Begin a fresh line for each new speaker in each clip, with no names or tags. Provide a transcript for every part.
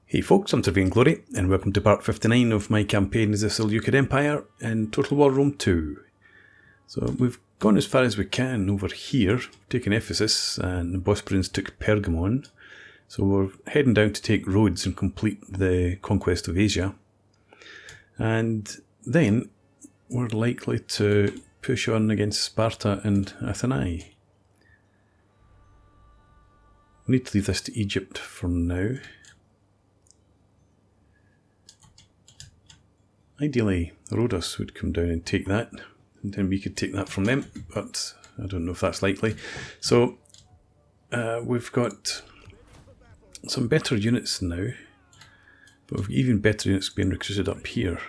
Hey folks, I'm Vain Glory, and welcome to part 59 of my campaign as the Seleucid Empire in Total War Rome 2. So we've gone as far as we can over here, taken Ephesus, and the Bosporans took Pergamon. So we're heading down to take Rhodes and complete the conquest of Asia. And then we're likely to push on against Sparta and Athanae. We need to leave this to Egypt for now. Ideally, Rhodos would come down and take that, and then we could take that from them, but I don't know if that's likely. So, we've got some better units now, but we've got even better units being recruited up here.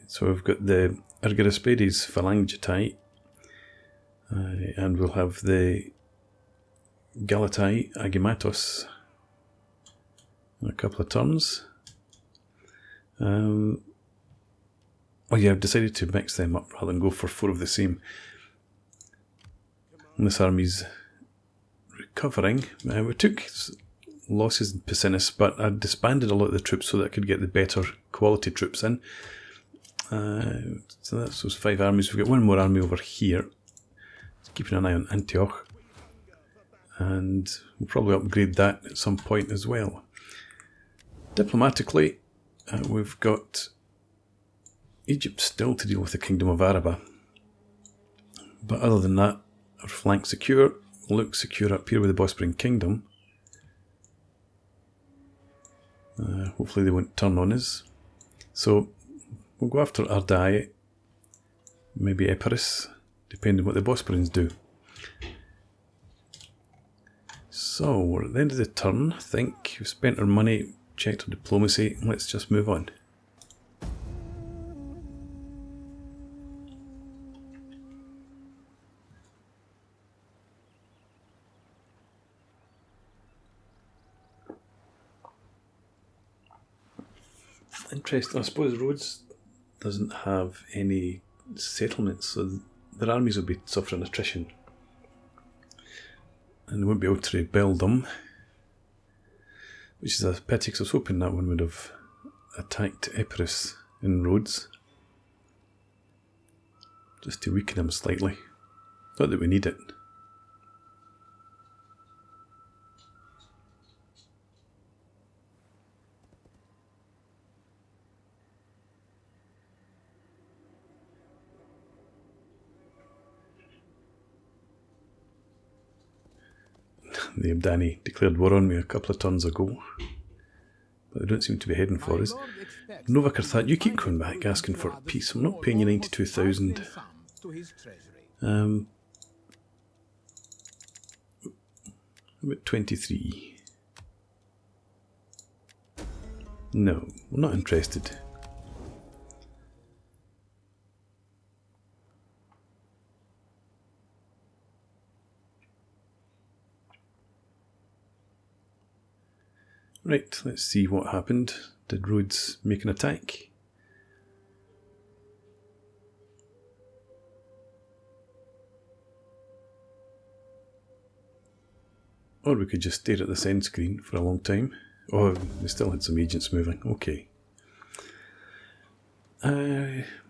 So we've got the Argyrispides Phalangitai, and we'll have the Galatai Agimatos in a couple of turns. Oh yeah, I've decided to mix them up rather than go for 4 of the same. And this army's recovering. We took losses in Picinus, but I disbanded a lot of the troops so that I could get the better quality troops in. So that's those 5 armies. We've got one more army over here. Just keeping an eye on Antioch. And we'll probably upgrade that at some point as well. Diplomatically, we've got Egypt still to deal with the Kingdom of Araba. But other than that, our flank secure, look secure up here with the Bosporan Kingdom. Hopefully they won't turn on us. So we'll go after Ardai, maybe Epirus, depending on what the Bosporans do. So we're at the end of the turn, I think. We've spent our money, checked our diplomacy, let's just move on. Interesting, I suppose Rhodes doesn't have any settlements, so their armies will be suffering attrition. And they won't be able to rebuild them. Which is a pity, because I was hoping that one would have attacked Epirus in Rhodes. Just to weaken him slightly. Not that we need it. The Abdani declared war on me a couple of turns ago, but they don't seem to be heading for us. Nova Carthage, you keep coming back asking for peace. I'm not paying you 92,000. About 23. No, we're not interested. Right, let's see what happened. Did Rhodes make an attack? Or we could just stare at this end screen for a long time. Oh, we still had some agents moving. Okay.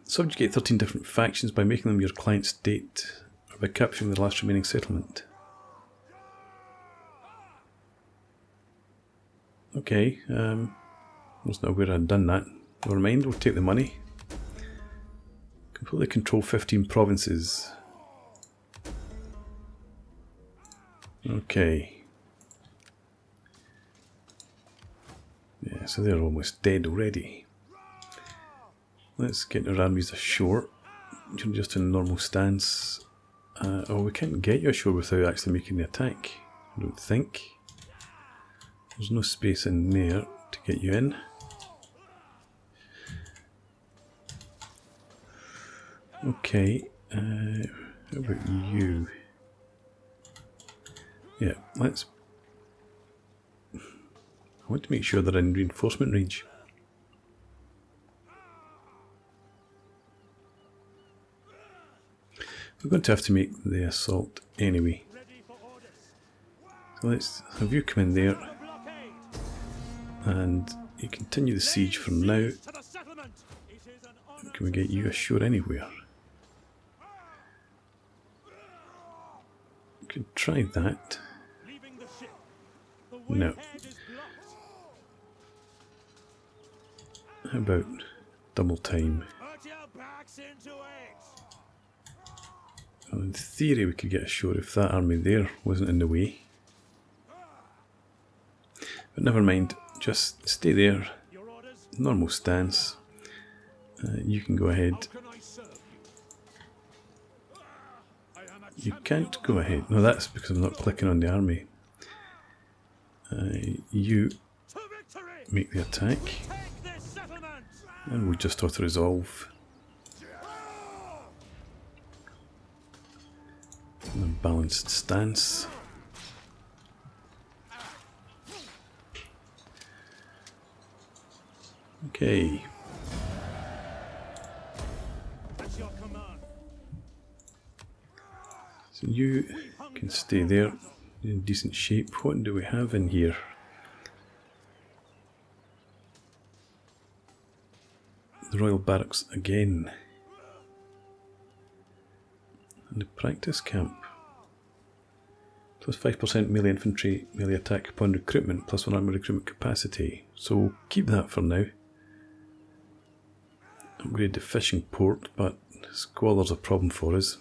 Subjugate 13 different factions by making them your client state, or by capturing the last remaining settlement. Okay, I was not aware I'd done that. Never mind, we'll take the money. Completely control 15 provinces. Okay. Yeah, so they're almost dead already. Let's get our armies ashore. You're just in a normal stance. Oh, we can't get you ashore without actually making the attack, I don't think. There's no space in there to get you in. Okay, how about you? Yeah, let's... I want to make sure they're in reinforcement range. We're going to have to make the assault anyway. So let's have you come in there. and you continue the siege from now. Can we get you ashore anywhere? We could try that. No. How about double time? Well, in theory we could get ashore if that army there wasn't in the way. But never mind, just stay there. Normal stance. You can go ahead. You can't go ahead. No, that's because I'm not clicking on the army. You make the attack. And we'll just auto-resolve. And a balanced stance. Okay. So you can stay there in decent shape. What do we have in here? The Royal Barracks again. And the practice camp. Plus 5% melee infantry, melee attack upon recruitment, plus 1 armor recruitment capacity. So we'll keep that for now. Upgrade the fishing port, but squalor's a problem for us.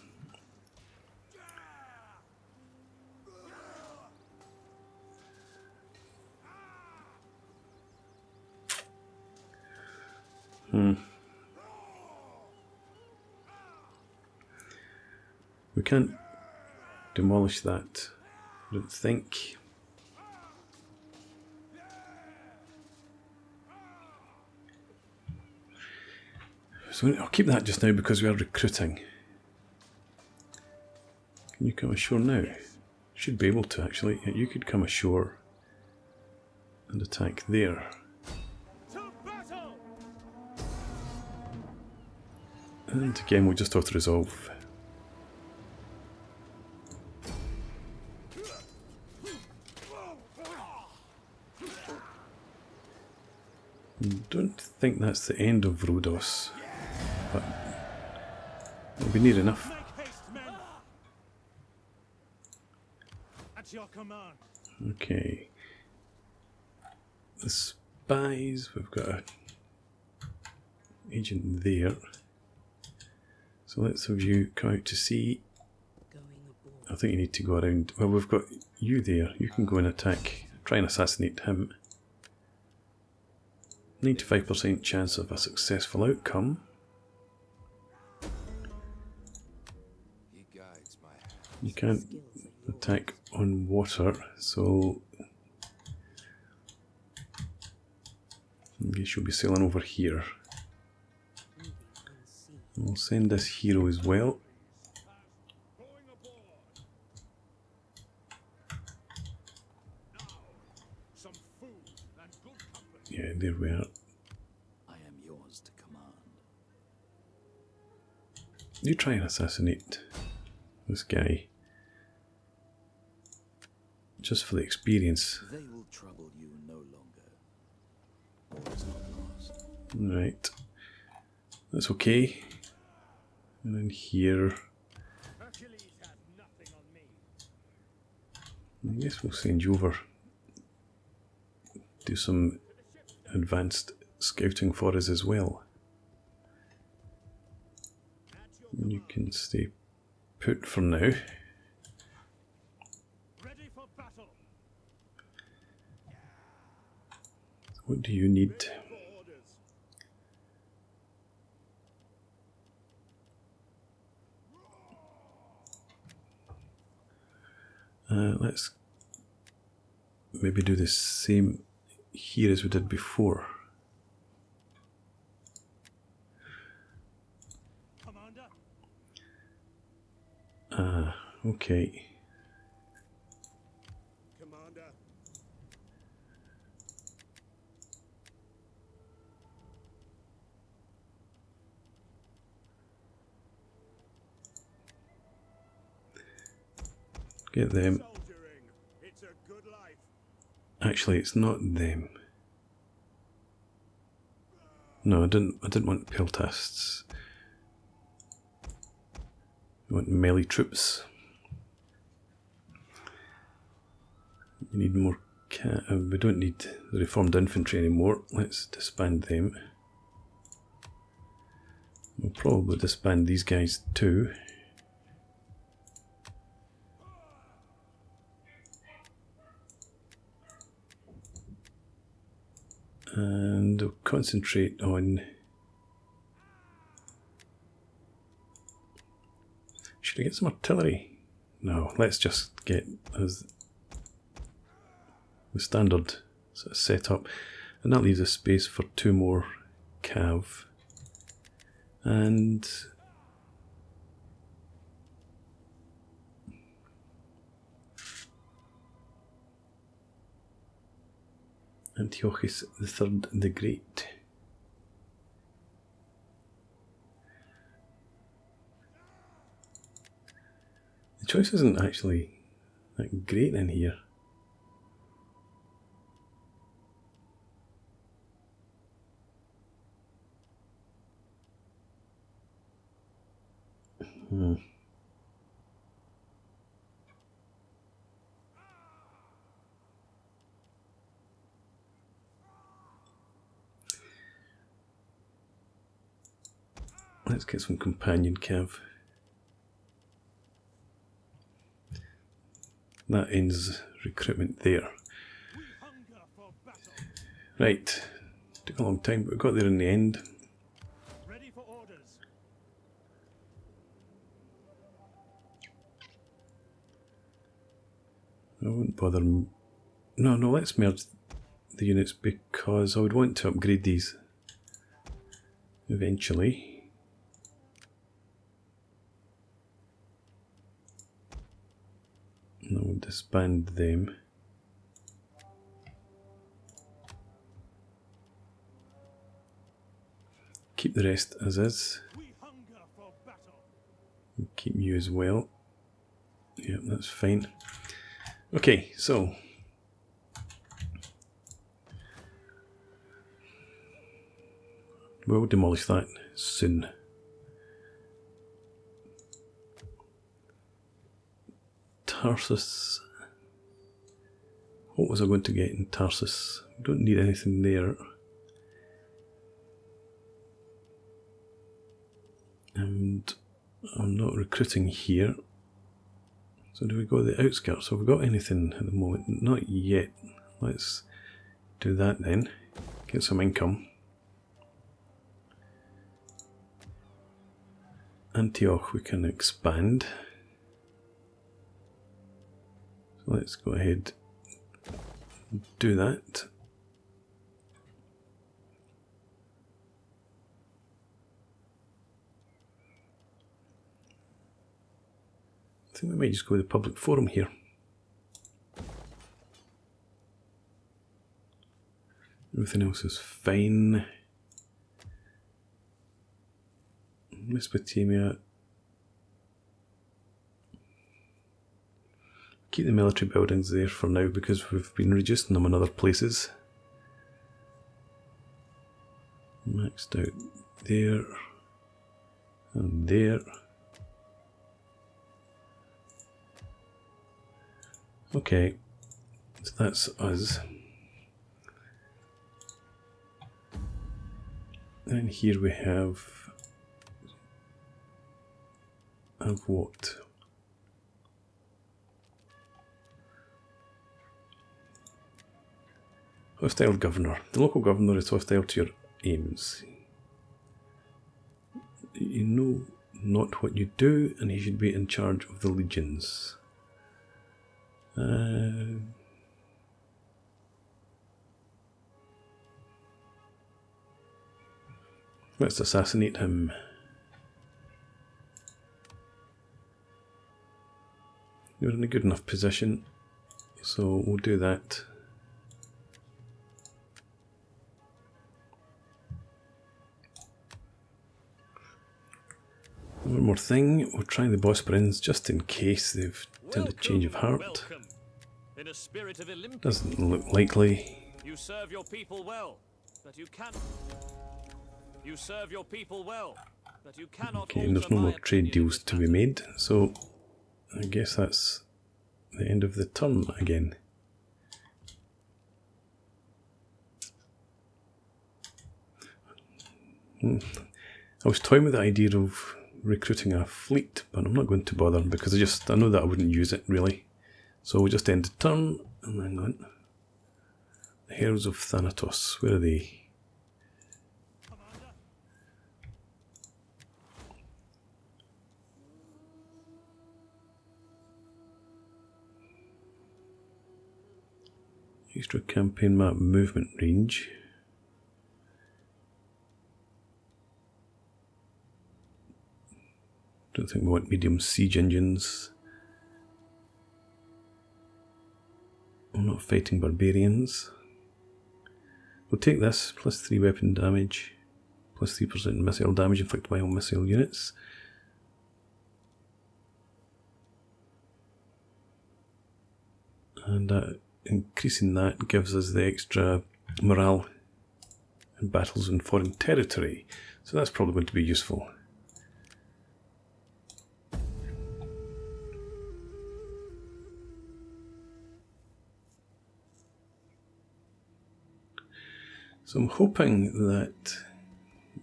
We can't demolish that, I don't think. So I'll keep that just now because we are recruiting. Can you come ashore now? Should be able to actually. You could come ashore and attack there. And again we'll just auto-resolve. Don't think that's the end of Rhodos, but it'll be near enough. Okay. The spies, we've got an agent there. So let's have you come out to sea. I think you need to go around. Well, we've got you there. You can go and attack. Try and assassinate him. 95% chance of a successful outcome. You can't attack on water, so I guess you'll be sailing over here. We'll send this hero as well. Yeah, there we are.
I am yours to command.
You try and assassinate this guy. Just for the experience.
They will trouble you no longer. All is not lost.
Right. That's okay. And then here. I guess we'll send you over. Do some advanced scouting for us as well. And you can stay put for now. What do you need? Let's maybe do the same here as we did before. Okay.
Commander.
Get them. Actually, it's not them. No, I didn't want peltasts. I want melee troops. You need more. We don't need the reformed infantry anymore. Let's disband them. We'll probably disband these guys too. And we'll concentrate on... Should I get some artillery? No, let's just get as the standard sort of setup. And that leaves us space for 2 more cav. And Antiochus III the Great. The choice isn't actually that great in here. Let's get some companion cav. That ends recruitment there. Right, took a long time, but we got there in the end.
Ready for orders.
I wouldn't bother. No, let's merge the units because I would want to upgrade these eventually. And I will disband them. Keep the rest as is.
We hunger for battle.
Keep you as well. Yep, that's fine. Okay, so we'll demolish that soon. Tarsus. What was I going to get in Tarsus? We don't need anything there. And I'm not recruiting here. So do we go to the outskirts? Have we got anything at the moment? Not yet. Let's do that then. Get some income. Antioch we can expand. So let's go ahead and do that. I think we might just go to the public forum here. Everything else is fine. Mesopotamia. Keep the military buildings there for now because we've been reducing them in other places. Maxed out there and there. Okay, so that's us. And here we have what? Hostile governor. The local governor is hostile to your aims. You know not what you do, and he should be in charge of the legions. Let's assassinate him. You're in a good enough position, so we'll do that. One more thing, we'll try the Bosporans just in case they've done a change of heart.
In a spirit of Olympus,
Doesn't look likely.
you serve your people well, but you can. You serve your people well, but you cannot
Okay, and there's
alter
no
my
more trade
opinion in
deals
this
to be
matter.
made, so I guess that's the end of the turn again. I was toying with the idea of recruiting a fleet, but I'm not going to bother because I know that I wouldn't use it really. So we'll just end the turn, and hang on. The Heralds of Thanatos, where are they?
Commander,
Extra campaign map movement range. Don't think we want medium siege engines. I'm not fighting barbarians. We'll take this, plus 3 weapon damage, plus 3% missile damage inflicted by all missile units. And increasing that gives us the extra morale in battles in foreign territory. So that's probably going to be useful. So I'm hoping that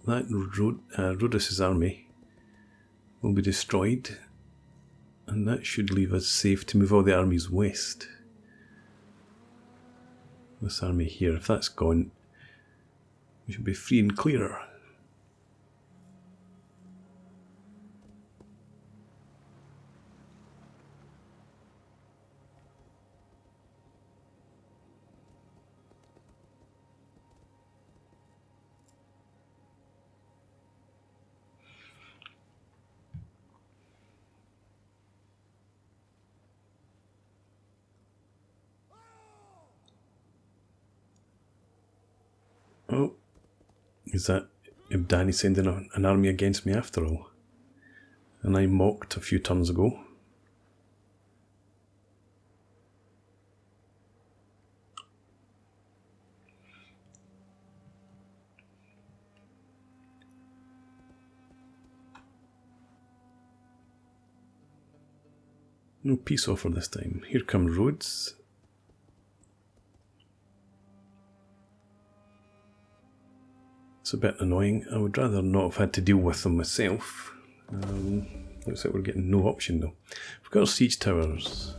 Rhodos' army will be destroyed, and that should leave us safe to move all the armies west. This army here, if that's gone, we should be free and clear. Oh, is that Ibdani sending an army against me after all? And I mocked a few turns ago. No peace offer this time. Here come Rhodes. It's a bit annoying. I would rather not have had to deal with them myself. Looks like we're getting no option though. We've got our siege towers.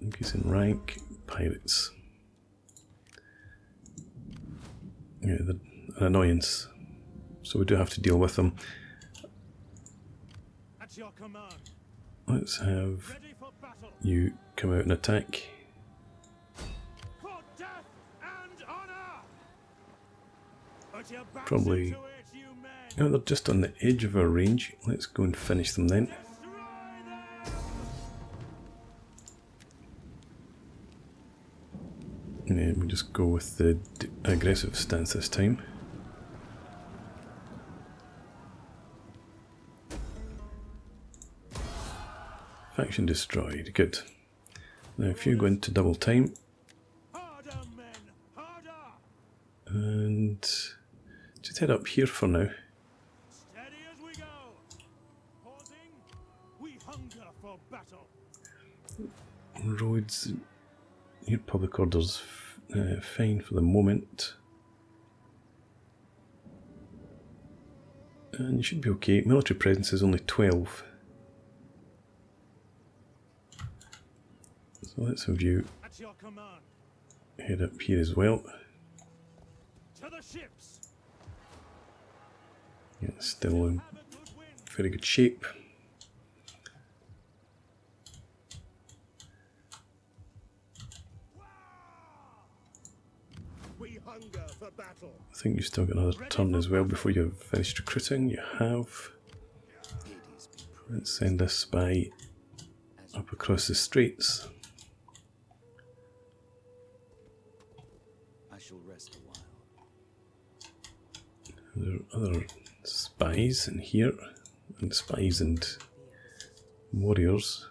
Increase in rank. Pirates. Yeah, they're an annoyance. So we do have to deal with them.
at your command.
Let's have
Ready for battle.
you come out and attack.
For death and honor. Put your backs
Probably.
into it, you men.
Oh, they're just on the edge of our range. Let's go and finish them then.
Destroy them.
Yeah, we'll just go with the aggressive stance this time. Faction destroyed. Good. Now if you go into double time
Harder, men. Harder.
and just head up here for now.
Steady as we go. Pausing. We hunger for battle.
Roads, your public orders fine for the moment. And you should be okay. Military presence is only 12. So let's have you
At your command.
head up here as well.
To the ships.
Yeah, it's still in
Have a good wind.
very good shape.
We hunger for battle.
I think you've still got another turn as well before you've finished recruiting. You have. Let's send a spy up across the straits.
I shall rest a while.
There are other spies in here, and spies and warriors.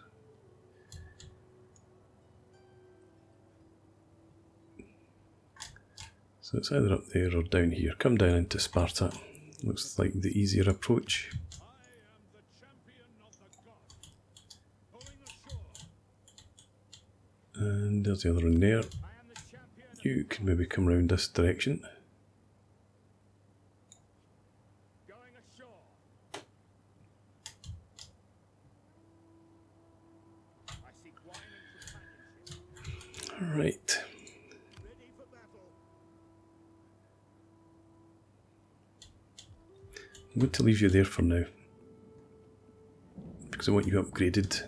So it's either up there or down here. Come down into Sparta. Looks like the easier approach.
I am the champion of the gods. Going ashore.
And there's the other one there.
I am the champion.
You can maybe come round this direction.
Going ashore. I seek wine and companionship.
Right.
Ready for battle.
I'm going to leave you there for now. Because I want you upgraded.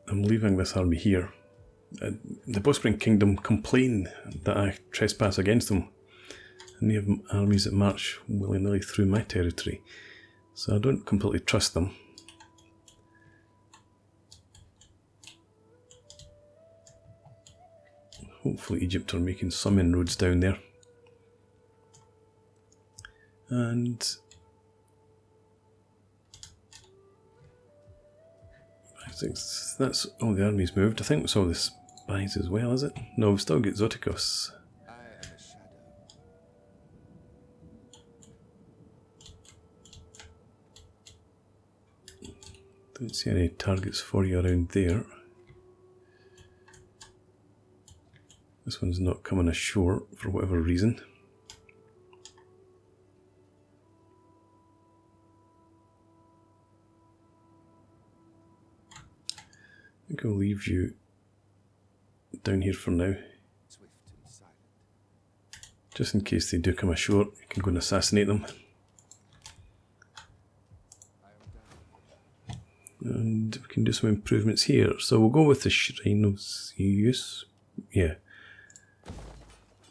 I'm leaving this army here. The Bospring Kingdom complain that I trespass against them. And they have armies that march willy-nilly through my territory. So I don't completely trust them. Hopefully Egypt are making some inroads down there. And I think that's all the armies moved. I think it's all the spies as well, is it? No, we've still got Zotikos.
I am a shadow.
Don't see any targets for you around there. This one's not coming ashore for whatever reason. I think I'll leave you down here for now.
Swift and silent.
Just in case they do come ashore, you can go and assassinate them.
I am down.
And we can do some improvements here. So we'll go with the Shrine of Zeus. Yeah.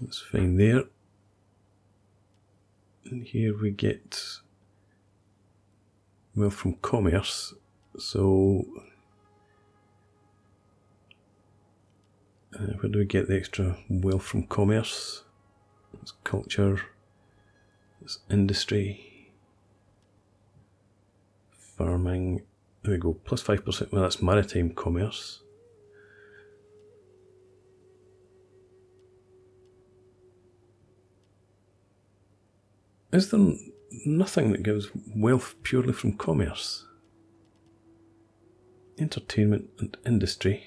That's fine there. And here we get wealth from commerce. So where do we get the extra wealth from commerce? It's culture, it's industry, farming. There we go, plus 5%. Well, that's maritime commerce. Is there nothing that gives wealth purely from commerce? Entertainment and industry.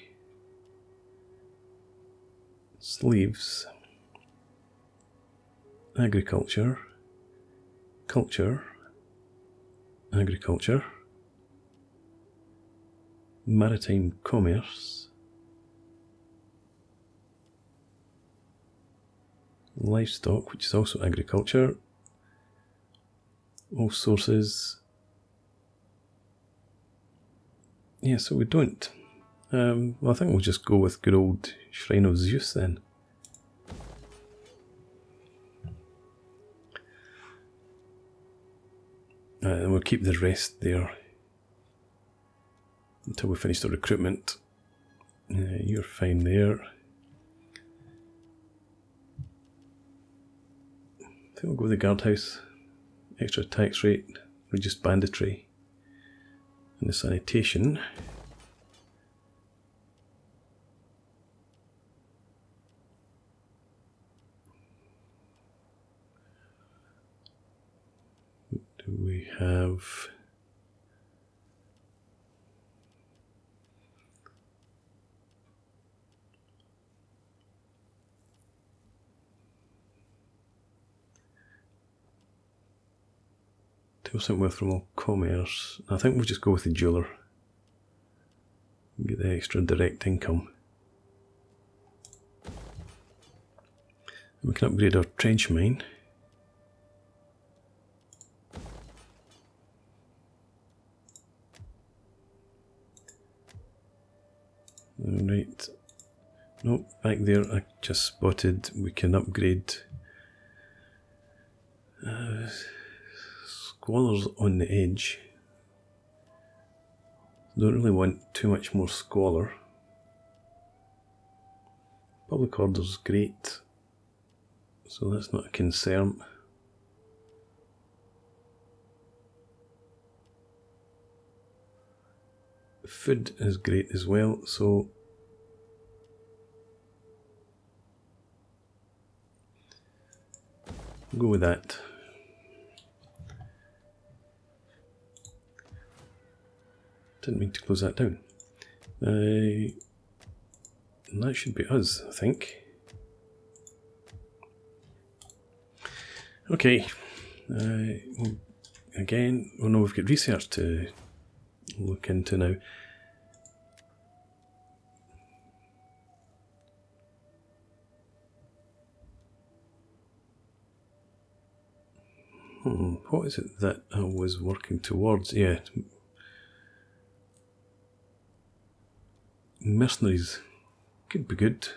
Slaves. Agriculture. Culture. Agriculture. Maritime commerce. Livestock, which is also agriculture. All sources. Yeah, so we don't. Well, I think we'll just go with good old Shrine of Zeus then. And we'll keep the rest there until we finish the recruitment. You're fine there. I think we'll go with the guardhouse. Extra tax rate, reduced banditry, and the sanitation. What do we have? Something with from all commerce. I think we'll just go with the jeweler. Get the extra direct income. And we can upgrade our trench mine. Alright. Nope, back there I just spotted we can upgrade Squalor's on the edge. Don't really want too much more Squalor. Public order's great, so that's not a concern. Food is great as well, so we'll go with that. Didn't mean to close that down. And that should be us, I think. Okay. Again, oh no, we've got research to look into now. What is it that I was working towards? Yeah. Mercenaries could be good.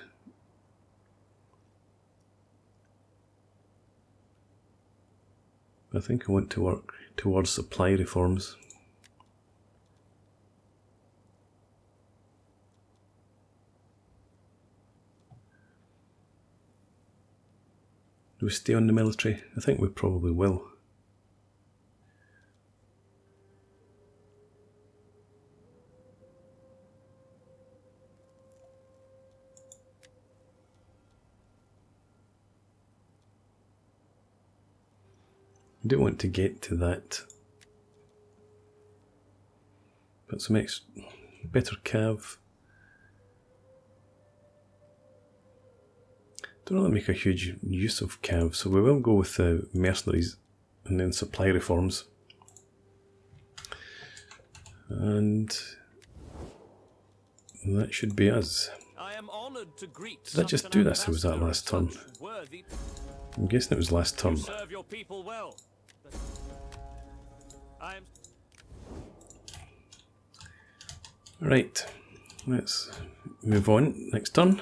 I think I want to work towards supply reforms. Do we stay on the military? I think we probably will. I do want to get to that. But some better cav. Don't really make a huge use of cav, so we will go with mercenaries and then supply reforms. And that should be us.
I am honored to greet.
Did I just do this, or was that last turn? I'm guessing it was last turn.
Serve your people well.
Right, let's move on. Next turn.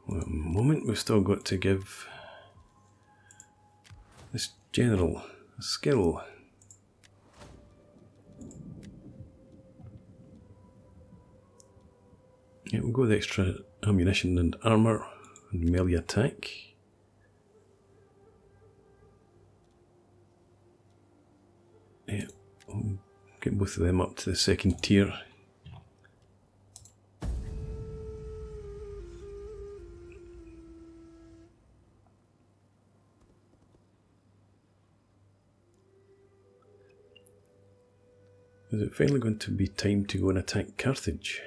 One moment, we've still got to give this general a skill. Yeah, we'll go with extra ammunition and armour and melee attack. Yeah, we'll get both of them up to the second tier. Is it finally going to be time to go and attack Carthage?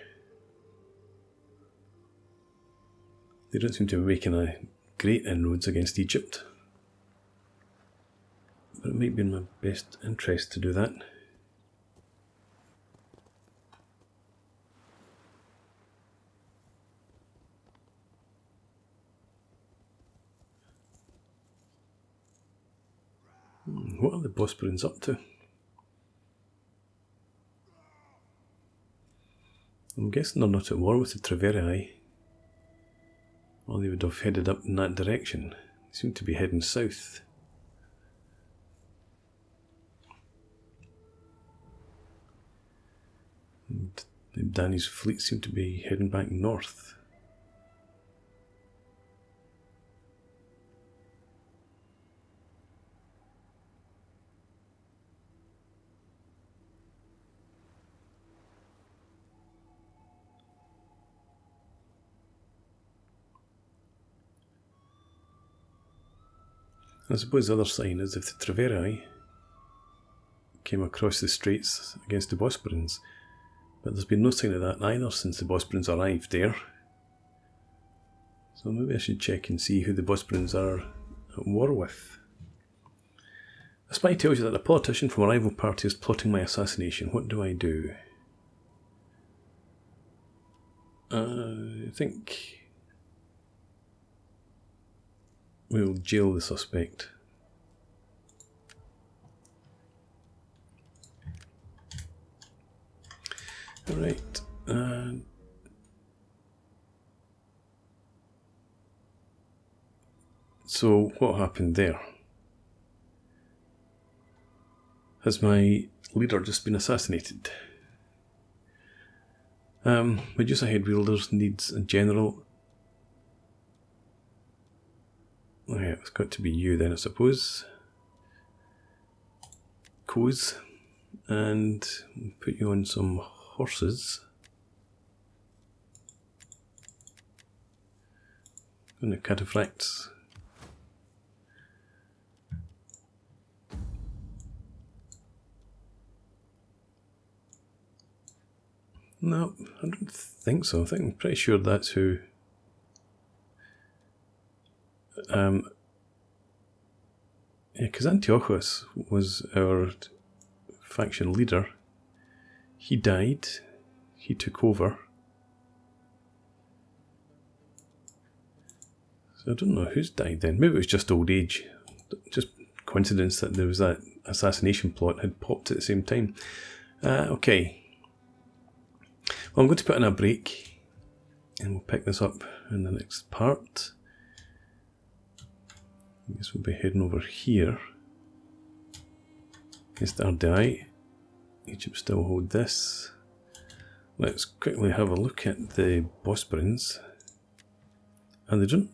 They don't seem to be making a great inroads against Egypt. But it might be in my best interest to do that. What are the Bosporans up to? I'm guessing they're not at war with the Treveri. Or they would have headed up in that direction. They seem to be heading south. And Danny's fleet seem to be heading back north. I suppose the other sign is if the Treveri came across the straits against the Bosporans, but there's been no sign of that either since the Bosporans arrived there. So maybe I should check and see who the Bosporans are at war with. A spy tells you that a politician from a rival party is plotting my assassination. What do I do? I think we'll jail the suspect. Alright, so what happened there? Has my leader just been assassinated? Medusa Head Wielders needs a general. Oh yeah, it's got to be you then, I suppose. Coz, and put you on some horses. And the cataphracts. No, I don't think so. I'm pretty sure that's who. Yeah, because Antiochus was our faction leader. He died. He took over. So I don't know who's died then. Maybe it was just old age. Just coincidence that there was that assassination plot had popped at the same time. Okay. Well, I'm going to put in a break and we'll pick this up in the next part. I guess we'll be heading over here. Against RDI. Egypt still hold this. Let's quickly have a look at the Bosporans. And they don't,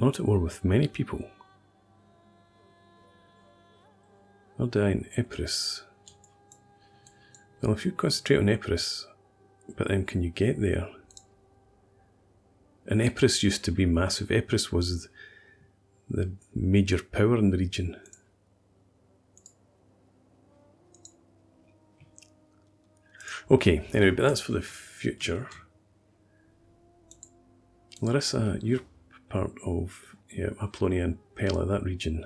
not at war with many people. RDI and Epirus. Well, if you concentrate on Epirus, but then can you get there? And Epirus used to be massive. Epirus was the major power in the region. Okay, anyway, but that's for the future. Larissa, you're part of Apollonia and Pella, that region.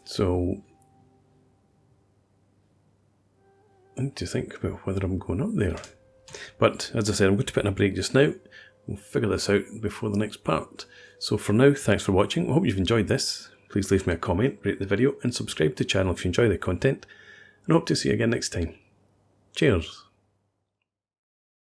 So I need to think about whether I'm going up there. But as I said, I'm going to put in a break just now. We'll figure this out before the next part. So for now, thanks for watching. I hope you've enjoyed this. Please leave me a comment, rate the video, and subscribe to the channel if you enjoy the content. And I hope to see you again next time. Cheers.